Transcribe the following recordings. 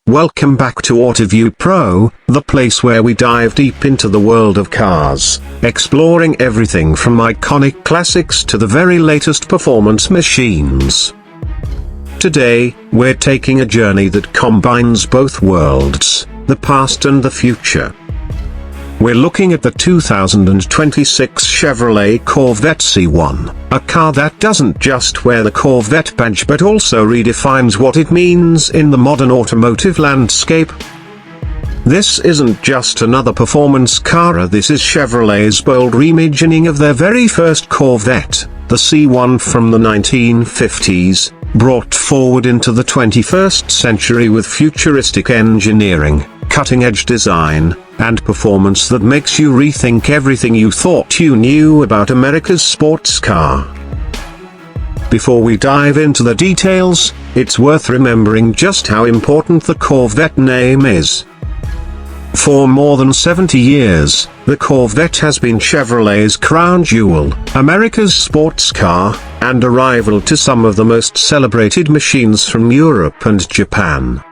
Welcome back to Autoview Pro, the place where we dive deep into the world of cars, exploring everything from iconic classics to the very latest performance machines. Today, we're taking a journey that combines both worlds, the past and the future. We're looking at the 2026 Chevrolet Corvette C1, a car that doesn't just wear the Corvette badge but also redefines what it means in the modern automotive landscape. This isn't just another performance car, this is Chevrolet's bold reimagining of their very first Corvette, the C1 from the 1950s, brought forward into the 21st century with futuristic engineering, cutting-edge design, and performance that makes you rethink everything you thought you knew about America's sports car. Before we dive into the details, it's worth remembering just how important the Corvette name is. For more than 70 years, the Corvette has been Chevrolet's crown jewel, America's sports car, and a rival to some of the most celebrated machines from Europe and Japan.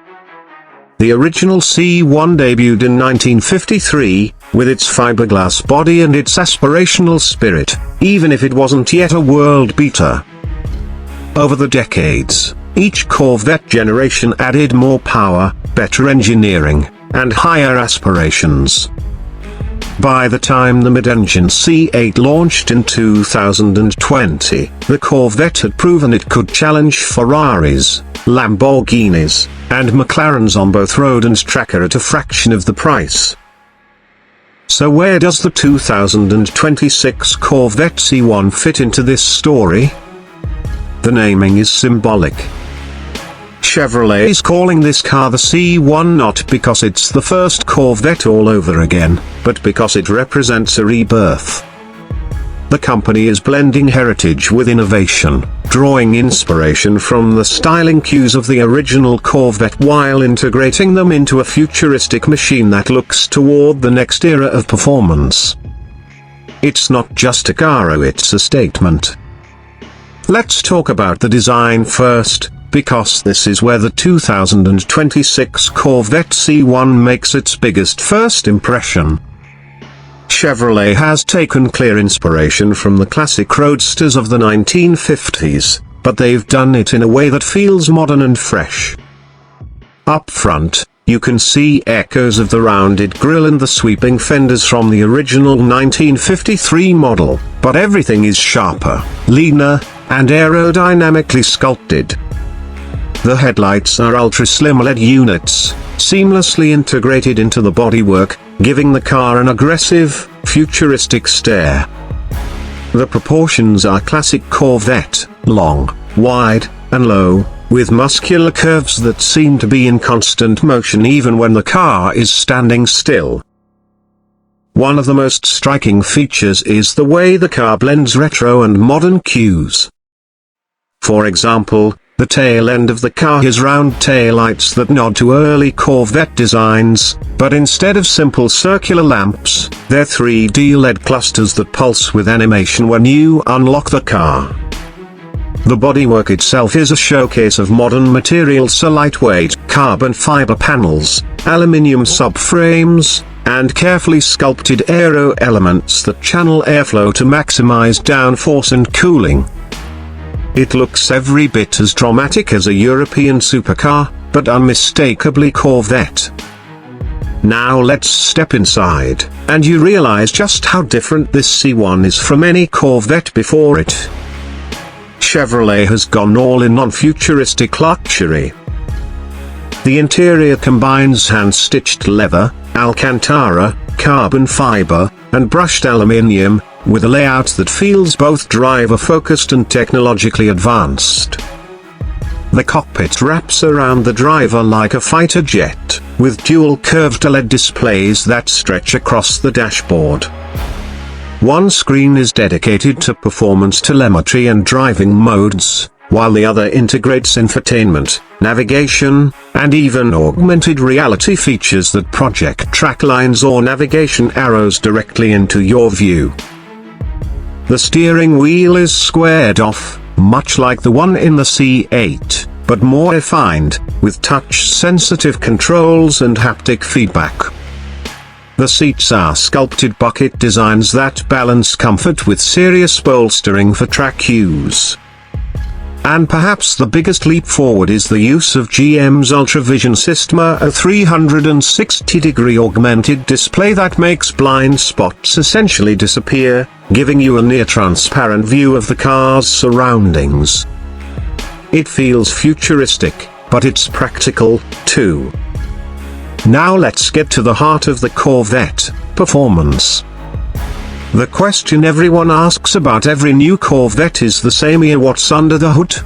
The original C1 debuted in 1953, with its fiberglass body and its aspirational spirit, even if it wasn't yet a world beater. Over the decades, each Corvette generation added more power, better engineering, and higher aspirations. By the time the mid-engine C8 launched in 2020, the Corvette had proven it could challenge Ferraris, Lamborghinis, and McLarens on both road and track at a fraction of the price. So where does the 2026 Corvette C1 fit into this story? The naming is symbolic. Chevrolet is calling this car the C1 not because it's the first Corvette all over again, but because it represents a rebirth. The company is blending heritage with innovation, drawing inspiration from the styling cues of the original Corvette while integrating them into a futuristic machine that looks toward the next era of performance. It's not just a car, it's a statement. Let's talk about the design first, because this is where the 2026 Corvette C1 makes its biggest first impression. Chevrolet has taken clear inspiration from the classic roadsters of the 1950s, but they've done it in a way that feels modern and fresh. Up front, you can see echoes of the rounded grille and the sweeping fenders from the original 1953 model, but everything is sharper, leaner, and aerodynamically sculpted. The headlights are ultra-slim LED units, seamlessly integrated into the bodywork, giving the car an aggressive, futuristic stare. The proportions are classic Corvette, long, wide, and low, with muscular curves that seem to be in constant motion even when the car is standing still. One of the most striking features is the way the car blends retro and modern cues. For example, the tail end of the car has round taillights that nod to early Corvette designs, but instead of simple circular lamps, they're 3D LED clusters that pulse with animation when you unlock the car. The bodywork itself is a showcase of modern materials, so lightweight carbon fiber panels, aluminium subframes, and carefully sculpted aero elements that channel airflow to maximize downforce and cooling. It looks every bit as dramatic as a European supercar, but unmistakably Corvette. Now let's step inside, and you realize just how different this C1 is from any Corvette before it. Chevrolet has gone all in on futuristic luxury. The interior combines hand-stitched leather, Alcantara, carbon fiber, and brushed aluminium, with a layout that feels both driver-focused and technologically advanced. The cockpit wraps around the driver like a fighter jet, with dual curved LED displays that stretch across the dashboard. One screen is dedicated to performance telemetry and driving modes, while the other integrates infotainment, navigation, and even augmented reality features that project track lines or navigation arrows directly into your view. The steering wheel is squared off, much like the one in the C8, but more refined, with touch-sensitive controls and haptic feedback. The seats are sculpted bucket designs that balance comfort with serious bolstering for track use. And perhaps the biggest leap forward is the use of GM's UltraVision system, a 360-degree augmented display that makes blind spots essentially disappear, giving you a near-transparent view of the car's surroundings. It feels futuristic, but it's practical, too. Now let's get to the heart of the Corvette: performance. The question everyone asks about every new Corvette is the same here: what's under the hood?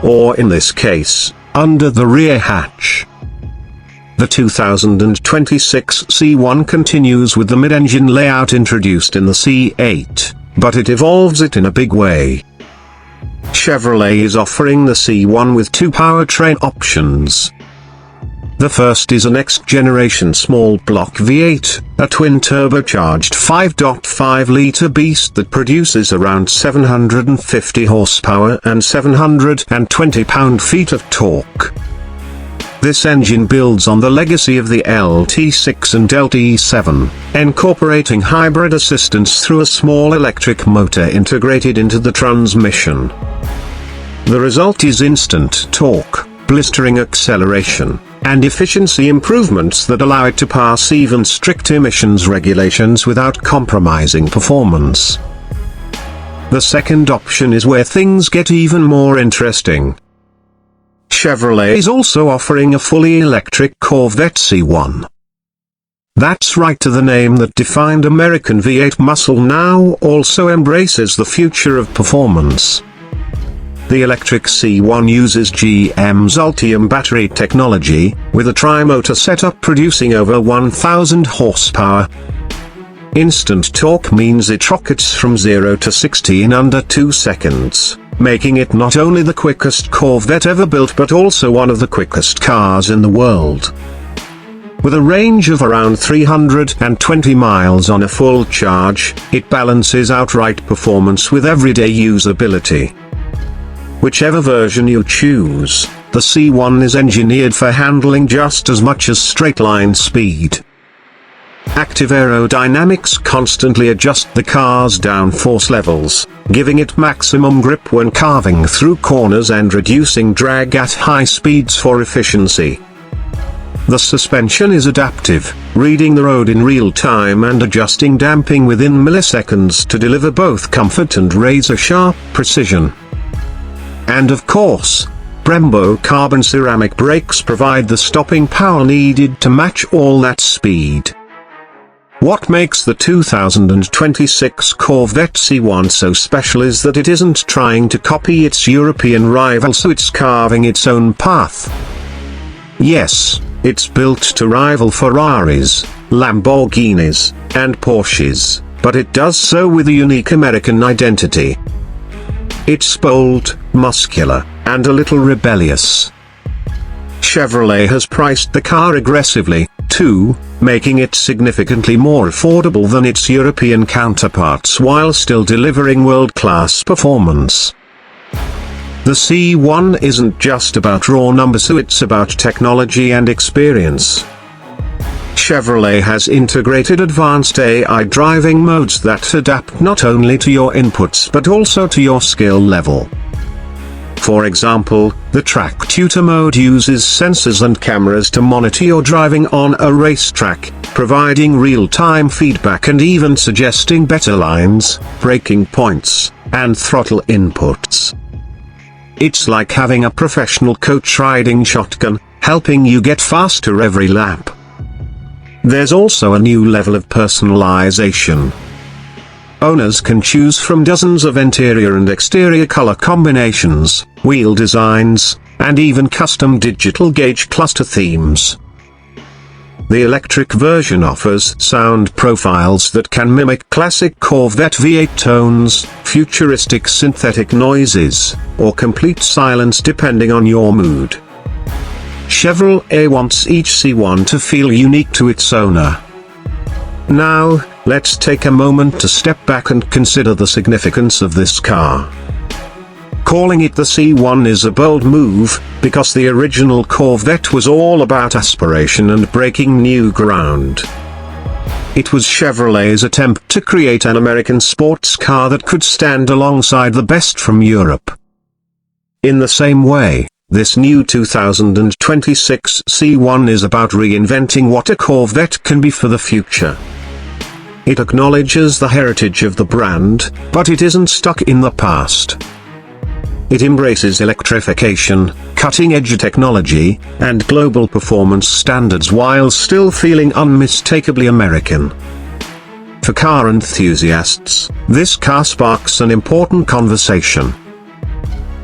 Or in this case, under the rear hatch. The 2026 C1 continues with the mid-engine layout introduced in the C8, but it evolves it in a big way. Chevrolet is offering the C1 with two powertrain options. The first is a next-generation small-block V8, a twin-turbocharged 5.5-liter beast that produces around 750 horsepower and 720 pound-feet of torque. This engine builds on the legacy of the LT6 and LT7, incorporating hybrid assistance through a small electric motor integrated into the transmission. The result is instant torque, blistering acceleration, and efficiency improvements that allow it to pass even strict emissions regulations without compromising performance. The second option is where things get even more interesting. Chevrolet is also offering a fully electric Corvette C1. That's right, the name that defined American V8 muscle now also embraces the future of performance. The electric C1 uses GM's Ultium battery technology, with a tri-motor setup producing over 1000 horsepower. Instant torque means it rockets from 0 to 60 in under 2 seconds, making it not only the quickest Corvette ever built but also one of the quickest cars in the world. With a range of around 320 miles on a full charge, it balances outright performance with everyday usability. Whichever version you choose, the C1 is engineered for handling just as much as straight-line speed. Active aerodynamics constantly adjust the car's downforce levels, giving it maximum grip when carving through corners and reducing drag at high speeds for efficiency. The suspension is adaptive, reading the road in real time and adjusting damping within milliseconds to deliver both comfort and razor-sharp precision. And of course, Brembo carbon ceramic brakes provide the stopping power needed to match all that speed. What makes the 2026 Corvette C1 so special is that it isn't trying to copy its European rival, so it's carving its own path. Yes, it's built to rival Ferraris, Lamborghinis, and Porsches, but it does so with a unique American identity. It's bold, muscular, and a little rebellious. Chevrolet has priced the car aggressively, too, making it significantly more affordable than its European counterparts while still delivering world-class performance. The C1 isn't just about raw numbers, it's about technology and experience. Chevrolet has integrated advanced AI driving modes that adapt not only to your inputs but also to your skill level. For example, the Track Tutor mode uses sensors and cameras to monitor your driving on a racetrack, providing real-time feedback and even suggesting better lines, braking points, and throttle inputs. It's like having a professional coach riding shotgun, helping you get faster every lap. There's also a new level of personalization. Owners can choose from dozens of interior and exterior color combinations, wheel designs, and even custom digital gauge cluster themes. The electric version offers sound profiles that can mimic classic Corvette V8 tones, futuristic synthetic noises, or complete silence depending on your mood. Chevrolet wants each C1 to feel unique to its owner. Now, let's take a moment to step back and consider the significance of this car. Calling it the C1 is a bold move, because the original Corvette was all about aspiration and breaking new ground. It was Chevrolet's attempt to create an American sports car that could stand alongside the best from Europe. In the same way, this new 2026 C1 is about reinventing what a Corvette can be for the future. It acknowledges the heritage of the brand, but it isn't stuck in the past. It embraces electrification, cutting-edge technology, and global performance standards while still feeling unmistakably American. For car enthusiasts, this car sparks an important conversation.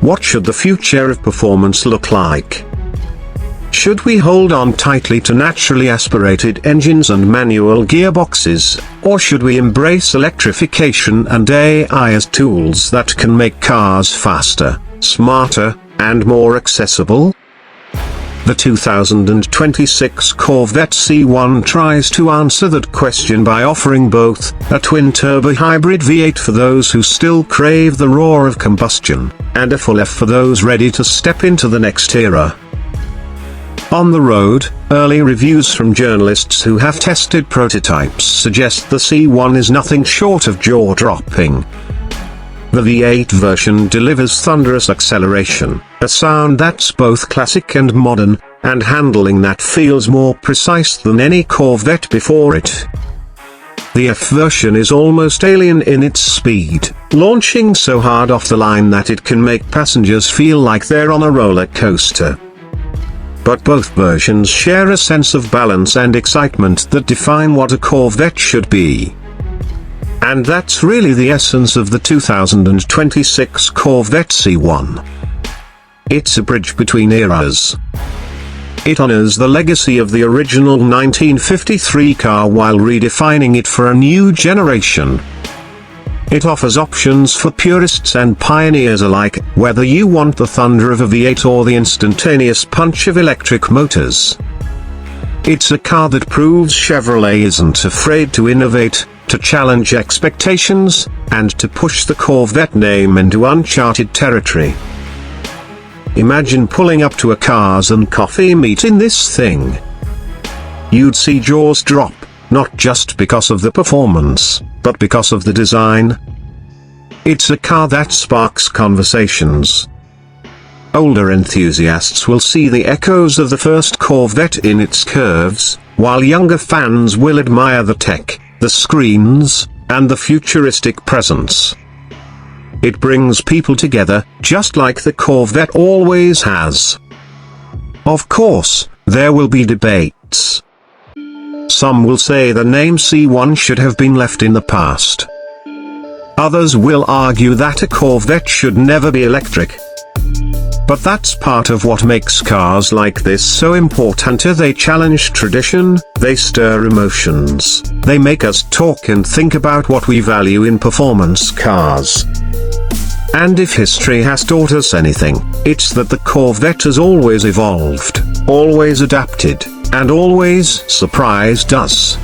What should the future of performance look like? Should we hold on tightly to naturally aspirated engines and manual gearboxes, or should we embrace electrification and AI as tools that can make cars faster, smarter, and more accessible? The 2026 Corvette C1 tries to answer that question by offering both a twin-turbo hybrid V8 for those who still crave the roar of combustion, and a full F for those ready to step into the next era. On the road, early reviews from journalists who have tested prototypes suggest the C1 is nothing short of jaw-dropping. The V8 version delivers thunderous acceleration, a sound that's both classic and modern, and handling that feels more precise than any Corvette before it. The F version is almost alien in its speed, launching so hard off the line that it can make passengers feel like they're on a roller coaster. But both versions share a sense of balance and excitement that define what a Corvette should be. And that's really the essence of the 2026 Corvette C1. It's a bridge between eras. It honors the legacy of the original 1953 car while redefining it for a new generation. It offers options for purists and pioneers alike, whether you want the thunder of a V8 or the instantaneous punch of electric motors. It's a car that proves Chevrolet isn't afraid to innovate, to challenge expectations, and to push the Corvette name into uncharted territory. Imagine pulling up to a Cars and Coffee meet in this thing. You'd see jaws drop, not just because of the performance, but because of the design. It's a car that sparks conversations. Older enthusiasts will see the echoes of the first Corvette in its curves, while younger fans will admire the tech, the screens, and the futuristic presence. It brings people together, just like the Corvette always has. Of course, there will be debates. Some will say the name C1 should have been left in the past. Others will argue that a Corvette should never be electric. But that's part of what makes cars like this so important. They challenge tradition, they stir emotions, they make us talk and think about what we value in performance cars. And if history has taught us anything, it's that the Corvette has always evolved, always adapted, and always surprised us.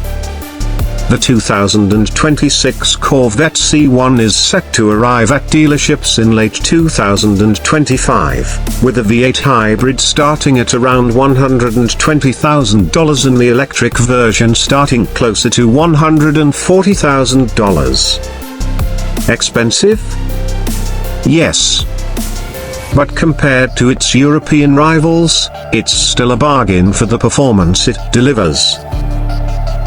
The 2026 Corvette C1 is set to arrive at dealerships in late 2025, with the V8 hybrid starting at around $120,000 and the electric version starting closer to $140,000. Expensive? Yes. But compared to its European rivals, it's still a bargain for the performance it delivers.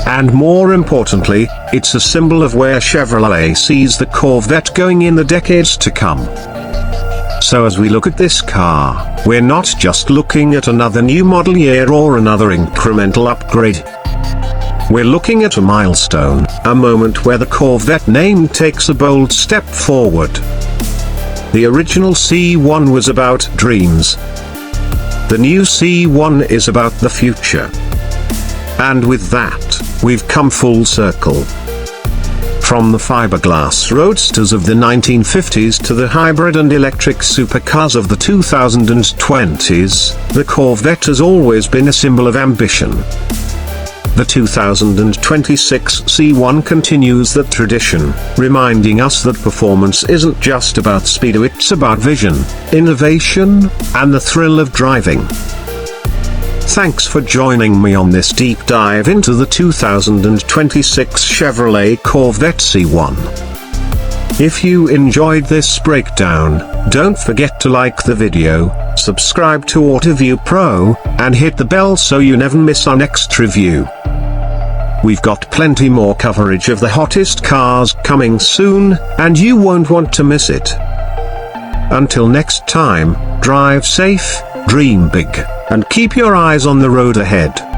And more importantly, it's a symbol of where Chevrolet sees the Corvette going in the decades to come. So as we look at this car, we're not just looking at another new model year or another incremental upgrade. We're looking at a milestone, a moment where the Corvette name takes a bold step forward. The original C1 was about dreams. The new C1 is about the future. And with that, we've come full circle. From the fiberglass roadsters of the 1950s to the hybrid and electric supercars of the 2020s, the Corvette has always been a symbol of ambition. The 2026 C1 continues that tradition, reminding us that performance isn't just about speed, it's about vision, innovation, and the thrill of driving. Thanks for joining me on this deep dive into the 2026 Chevrolet Corvette C1. If you enjoyed this breakdown, don't forget to like the video, subscribe to Autoview Pro, and hit the bell so you never miss our next review. We've got plenty more coverage of the hottest cars coming soon, and you won't want to miss it. Until next time, drive safe, dream big, and keep your eyes on the road ahead.